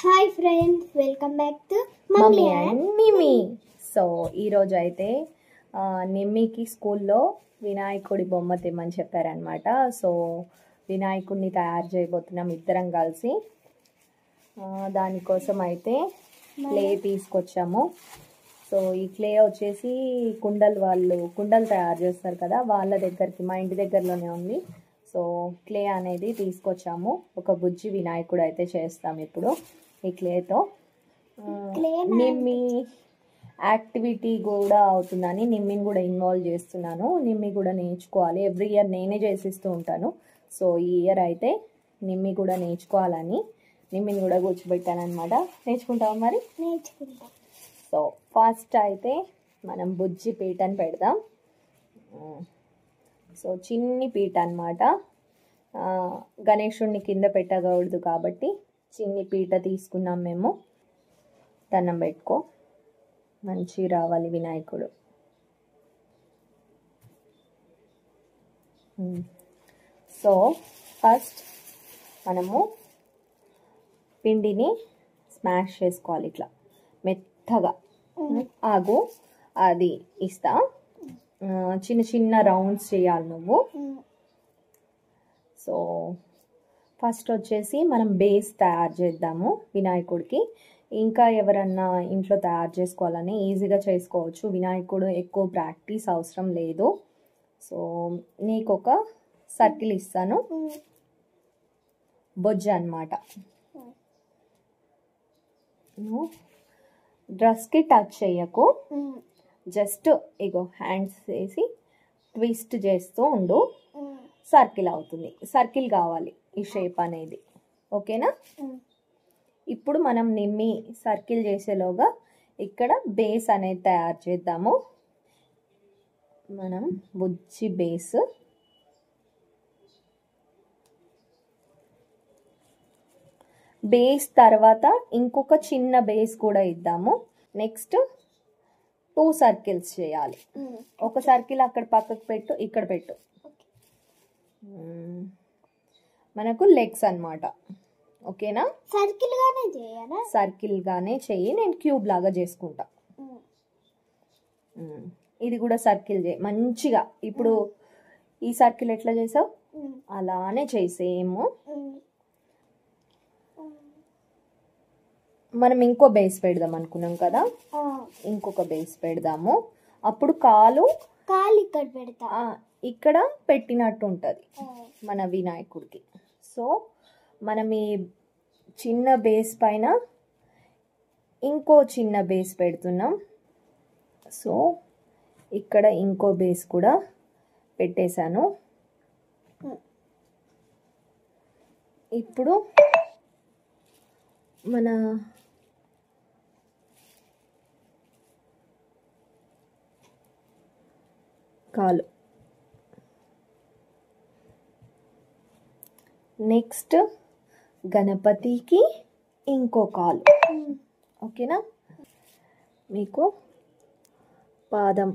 Hi friends, welcome back to mummy and Nimmi. So ఈరోజు అయితే నిమ్మికి స్కూల్లో వినాయకుడి బొమ్మ తెమ్మని చెప్పారనమాట. సో వినాయకుడిని తయారు చేయబోతున్నాం ఇద్దరం కలిసి. దానికోసం అయితే క్లే తీసుకొచ్చాము. సో ఈ క్లే వచ్చేసి కుండలు తయారు చేస్తారు కదా, వాళ్ళ దగ్గరికి మా ఇంటి దగ్గరలోనే ఉంది. సో క్లే అనేది తీసుకొచ్చాము. ఒక బుజ్జి వినాయకుడు అయితే చేస్తాం ఇప్పుడు ఈ క్లేతో. నిమ్మి యాక్టివిటీ కూడా అవుతుందని నిమ్మిని కూడా ఇన్వాల్వ్ చేస్తున్నాను. నిమ్మి కూడా నేర్చుకోవాలి, ఎవ్రీ ఇయర్ నేనే చేసిస్తూ ఉంటాను. సో ఈ ఇయర్ అయితే నిమ్మి కూడా నేర్చుకోవాలని నిమ్మిని కూడా కూర్చోబెట్టాను అనమాట. నేర్చుకుంటావా మరి? నేర్చుకుంటా. సో ఫస్ట్ అయితే మనం బుజ్జి పీటని పెడదాం. సో చిన్ని పీట అనమాట. గణేశుడిని కింద పెట్టకూడదు కాబట్టి చిన్ని పీట తీసుకున్నాం మేము. దండం పెట్టుకో, మంచి రావాలి వినాయకుడు. సో ఫస్ట్ మనము పిండిని స్మాష్ చేసుకోవాలి ఇట్లా మెత్తగా. ఆగు, అది ఇస్తా. చిన్న చిన్న రౌండ్స్ చేయాలి నువ్వు. సో ఫస్ట్ వచ్చేసి మనం బేస్ తయారు చేద్దాము వినాయకుడికి. ఇంకా ఎవరన్నా ఇంట్లో తయారు చేసుకోవాలని ఈజీగా చేసుకోవచ్చు. వినాయకుడు ఎక్కువ ప్రాక్టీస్ అవసరం లేదు. సో నీకు ఒక సర్కిల్ ఇస్తాను, బొజ్జ అనమాట. నువ్వు డ్రెస్కి టచ్ చెయ్యకు, జస్ట్ ఇగో హ్యాండ్స్ వేసి ట్విస్ట్ చేస్తూ ఉండు. సర్కిల్ అవుతుంది. సర్కిల్ కావాలి ఈ షేప్ అనేది, ఓకేనా? ఇప్పుడు మనం నిమ్మి సర్కిల్ చేసేలోగా ఇక్కడ బేస్ అనేది తయారు చేద్దాము. మనం బుజ్జి బేస్ తర్వాత ఇంకొక చిన్న బేస్ కూడా ఇద్దాము. నెక్స్ట్ 2 సర్కిల్స్ చేయాలి. ఒక సర్కిల్ అక్కడ పక్కకు పెట్టు, ఇక్కడ పెట్టు. మనకు లెగ్స్ అన్నమాట, ఓకేనా? సర్కిల్ గానే చెయ్యి, నేను క్యూబ్ లాగా చేసుకుంటా. ఇది కూడా సర్కిల్ చేయి మంచిగా. ఇప్పుడు ఈ సర్కిల్ ఎట్లా చేసావు అలానే చేసేము. మనం ఇంకో బేస్ పెడదాం అనుకున్నాం కదా, ఇంకొక బేస్ పెడదాము. అప్పుడు కాలు ఇక్కడ పెడతా, ఇక్కడ పెట్టినట్టు ఉంటుంది మన వినాయకుడికి. సో మనం ఈ చిన్న బేస్ పైన ఇంకో చిన్న బేస్ పెడుతున్నాం. సో ఇక్కడ ఇంకో బేస్ కూడా పెట్టేశాను. ఇప్పుడు మన కాలు, నెక్స్ట్ గణపతికి ఇంకో కాలు, ఓకేనా? మీకు పాదం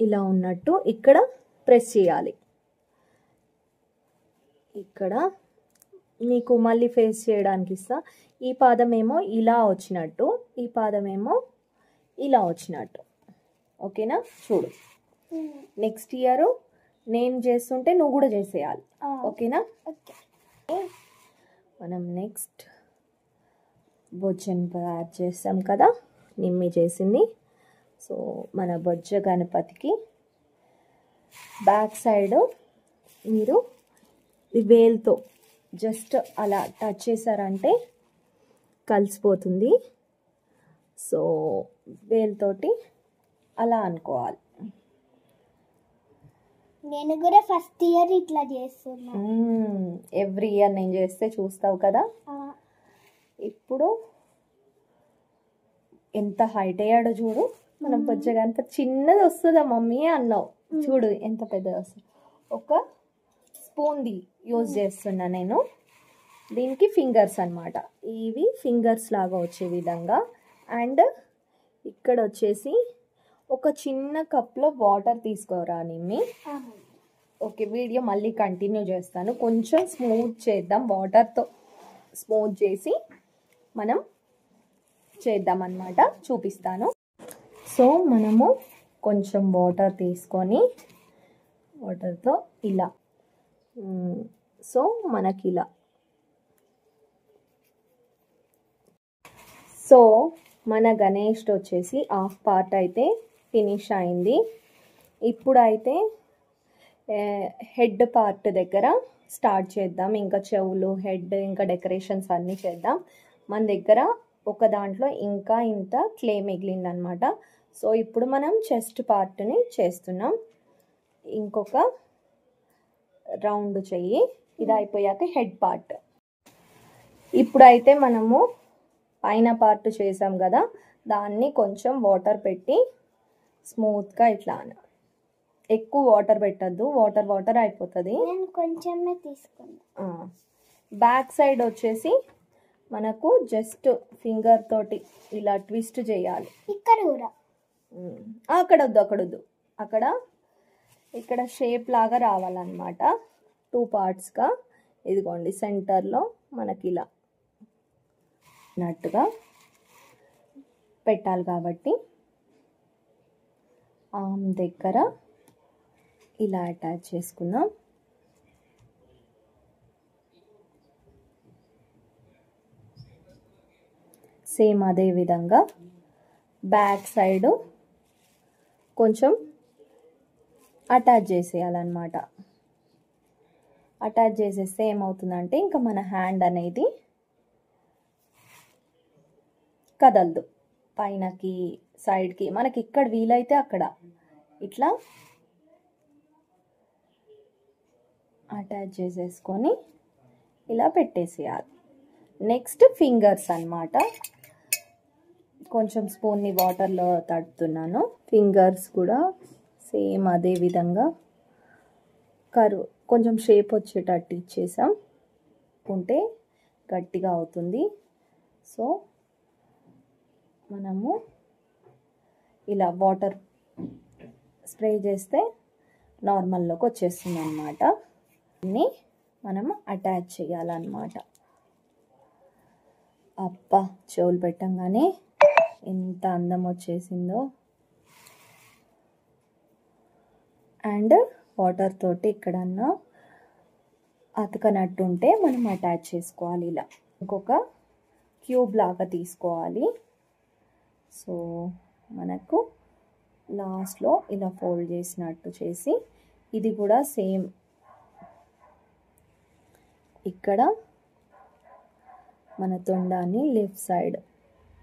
ఇలా ఉన్నట్టు ఇక్కడ ప్రెస్ చేయాలి. ఇక్కడ నీకు మళ్ళీ ఫేస్ చేయడానికి ఇస్తా. ఈ పాదం ఏమో ఇలా వచ్చినట్టు, ఈ పాదం ఏమో ఇలా వచ్చినట్టు, ఓకేనా? చూడు, నెక్స్ట్ ఇయర్ నేను చేస్తుంటే నువ్వు కూడా చేసేయాలి, ఓకేనా? మనం నెక్స్ట్ బొజ్జను తయారు చేస్తాం కదా, నిమ్మి చేసింది. సో మన బొజ్జ గణపతికి బ్యాక్ సైడ్ మీరు వేలుతో జస్ట్ అలా టచ్ చేశారంటే కలిసిపోతుంది. సో వేలుతోటి అలా అనుకోవాలి. నేను కూడా ఫస్ట్ ఇయర్ ఇట్లా చేస్తున్నా. ఎవ్రీ ఇయర్ నేను చేస్తే చూస్తావు కదా. ఇప్పుడు ఎంత హైట్ అయ్యాడో చూడు మనం. బొజ్జ గణపతి చిన్నది వస్తుందా మమ్మీ అన్నావు, చూడు ఎంత పెద్దది వస్తుంది. ఒక స్పూన్ది యూజ్ చేస్తున్నా నేను. దీనికి ఫింగర్స్ అన్నమాట, ఇవి ఫింగర్స్ లాగా వచ్చే విధంగా. అండ్ ఇక్కడ వచ్చేసి ఒక చిన్న కప్లో వాటర్ తీసుకోరా నిమ్మి. ఓకే, వీడియో మళ్ళీ కంటిన్యూ చేస్తాను. కొంచెం స్మూత్ చేద్దాం, వాటర్తో స్మూత్ చేసి మనం చేద్దామన్నమాట, చూపిస్తాను. సో మనము కొంచెం వాటర్ తీసుకొని వాటర్తో ఇలా సో మనకి ఇలా సో మన గణేష్ వచ్చేసి హాఫ్ పార్ట్ అయితే ఫినిష్ అయింది. ఇప్పుడైతే హెడ్ పార్ట్ దగ్గర స్టార్ట్ చేద్దాం. ఇంకా చెవులు, హెడ్, ఇంకా డెకరేషన్స్ అన్నీ చేద్దాం. మన దగ్గర ఒక దాంట్లో ఇంకా ఇంత క్లే మిగిలిందనమాట. సో ఇప్పుడు మనం చెస్ట్ పార్ట్ని చేస్తున్నాం. ఇంకొక రౌండ్ చెయ్యి, ఇది అయిపోయాక హెడ్ పార్ట్. ఇప్పుడైతే మనము పైన పార్ట్ చేసాం కదా, దాన్ని కొంచెం వాటర్ పెట్టి స్మూత్గా ఇట్లా, ఎక్కువ వాటర్ పెట్టద్దు, వాటర్ అయిపోతుంది. నేను కొంచెమే తీసుకున్నా. బ్యాక్ సైడ్ వచ్చేసి మనకు జస్ట్ ఫింగర్ తోటి ఇలా ట్విస్ట్ చేయాలి. ఇక్కడ కూడా అక్కడ వద్దు, ఇక్కడ షేప్ లాగా రావాలన్నమాట. 2 పార్ట్స్గా ఇదిగోండి, సెంటర్లో మనకి ఇలా నట్టుగా పెట్టాలి కాబట్టి ఆర్మ్ దగ్గర ఇలా అటాచ్ చేసుకుందాం. సేమ్ అదే విధంగా బ్యాక్ సైడ్ కొంచెం అటాచ్ చేసేయాలన్నమాట. అటాచ్ చేసేస్తే ఏమవుతుందంటే ఇంకా మన హ్యాండ్ అనేది కదలదు, పైనకి సైడ్కి మనకి ఇక్కడ వీలైతే అక్కడ ఇట్లా అటాచ్ చేసేసుకొని ఇలా పెట్టేసేయాలి. నెక్స్ట్ ఫింగర్స్ అన్నమాట. కొంచెం స్పూన్ని వాటర్లో తడుతున్నాను. ఫింగర్స్ కూడా సేమ్ అదే విధంగా కర్వ్ కొంచెం షేప్ వచ్చేటట్టు ఇచ్చేసాం, ఉంటే గట్టిగా అవుతుంది. సో మనము ఇలా వాటర్ స్ప్రే చేస్తే నార్మల్లోకి వచ్చేస్తుంది అన్నమాట. దీన్ని మనము అటాచ్ చేయాలన్నమాట. అబ్బా, చెవులు పెట్టంగానే ఎంత అందం వచ్చేసిందో. అండ్ వాటర్ తోటి ఎక్కడన్నా అతకనట్టు ఉంటే మనం అటాచ్ చేసుకోవాలి. ఇలా ఇంకొక క్యూబ్ లాగా తీసుకోవాలి. సో మనకు లాస్ట్లో ఇలా ఫోల్డ్ చేసినట్టు చేసి, ఇది కూడా సేమ్ ఇక్కడ మన తొండాన్ని లెఫ్ట్ సైడ్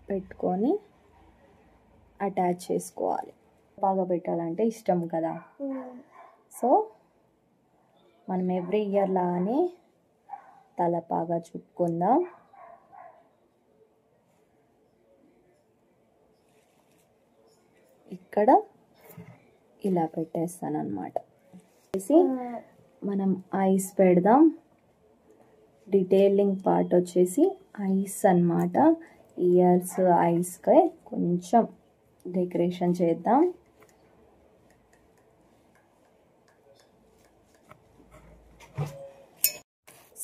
పెట్టుకొని అటాచ్ చేసుకోవాలి. బాగా పెట్టాలంటే ఇష్టం కదా, సో మనం ఎవ్రీ ఇయర్ లాగానే తలపాగా చుట్టుకుందాం. ఇక్కడ ఇలా పెట్టేస్తాను అన్నమాట. మనం ఐస్ పెడదాం. డీటెయిలింగ్ పార్ట్ వచ్చేసి ఐస్ అన్నమాట. ఇయర్స్ ఐస్కి కొంచెం డెకరేషన్ చేద్దాం.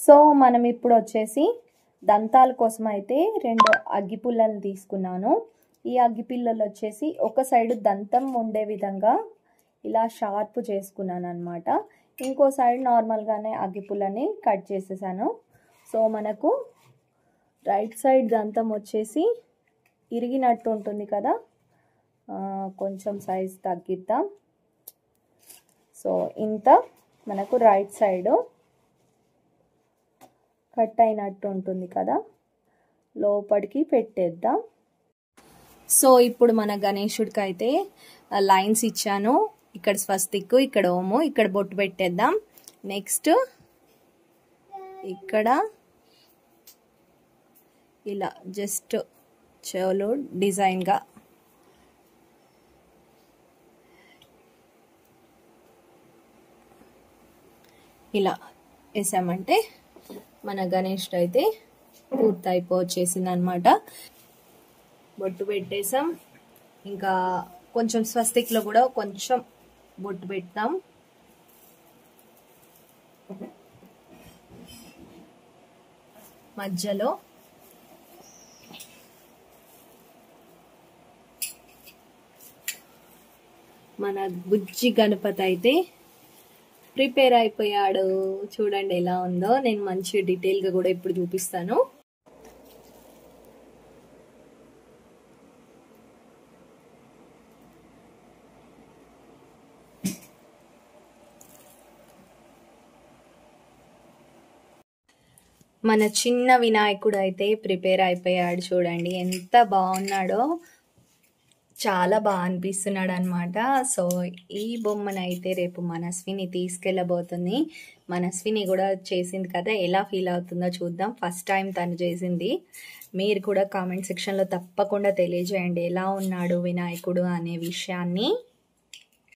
సో మనం ఇప్పుడు వచ్చేసి దంతాల కోసం అయితే 2 అగ్గిపుల్లలు తీసుకున్నాను. ఈ అగ్గిపుల్లలు వచ్చేసి ఒక సైడ్ దంతం ఉండే విధంగా ఇలా షార్ప్ చేసుకున్నాను అనమాట. ఇంకో సైడ్ నార్మల్గానే అగ్గిపుల్లని కట్ చేసేసాను. సో మనకు రైట్ సైడ్ దంతం వచ్చేసి ఇరిగినట్టు ఉంటుంది కదా, కొంచెం సైజ్ తగ్గిద్దాం. సో ఇంత మనకు రైట్ సైడ్ కట్ అయినట్టు ఉంటుంది కదా, లోపలికి పెట్టేద్దాం. సో ఇప్పుడు మన గణేశుడికి అయితే లైన్స్ ఇచ్చాను. ఇక్కడ స్వస్తిక్, ఇక్కడ ఓము, ఇక్కడ బొట్టు పెట్టేద్దాం. నెక్స్ట్ ఇక్కడ ఇలా జస్ట్ చెవులు డిజైన్గా ఇలా వేసామంటే మన గణేష్ అయితే పూర్తయిపోచేసింది అనమాట. బొట్టు పెట్టేసాం. ఇంకా కొంచెం స్వస్తిక్లో కూడా కొంచెం బొట్టు పెడతాం. మధ్యలో మన బుజ్జి గణపతి అయితే ప్రిపేర్ అయిపోయాడు. చూడండి ఎలా ఉందో. నేను మంచి డీటెయిల్గా కూడా ఇప్పుడు చూపిస్తాను. మన చిన్న వినాయకుడు అయితే ప్రిపేర్ అయిపోయాడు. చూడండి ఎంత బాగున్నాడో, చాలా బాగా అనిపిస్తున్నాడు అనమాట. సో ఈ బొమ్మనైతే రేపు మనస్విని తీసుకెళ్ళబోతుంది. మనస్విని కూడా చేసింది కదా, ఎలా ఫీల్ అవుతుందో చూద్దాం. ఫస్ట్ టైం తను చేసింది. మీరు కూడా కామెంట్ సెక్షన్లో తప్పకుండా తెలియజేయండి ఎలా ఉన్నాడు వినాయకుడు అనే విషయాన్ని.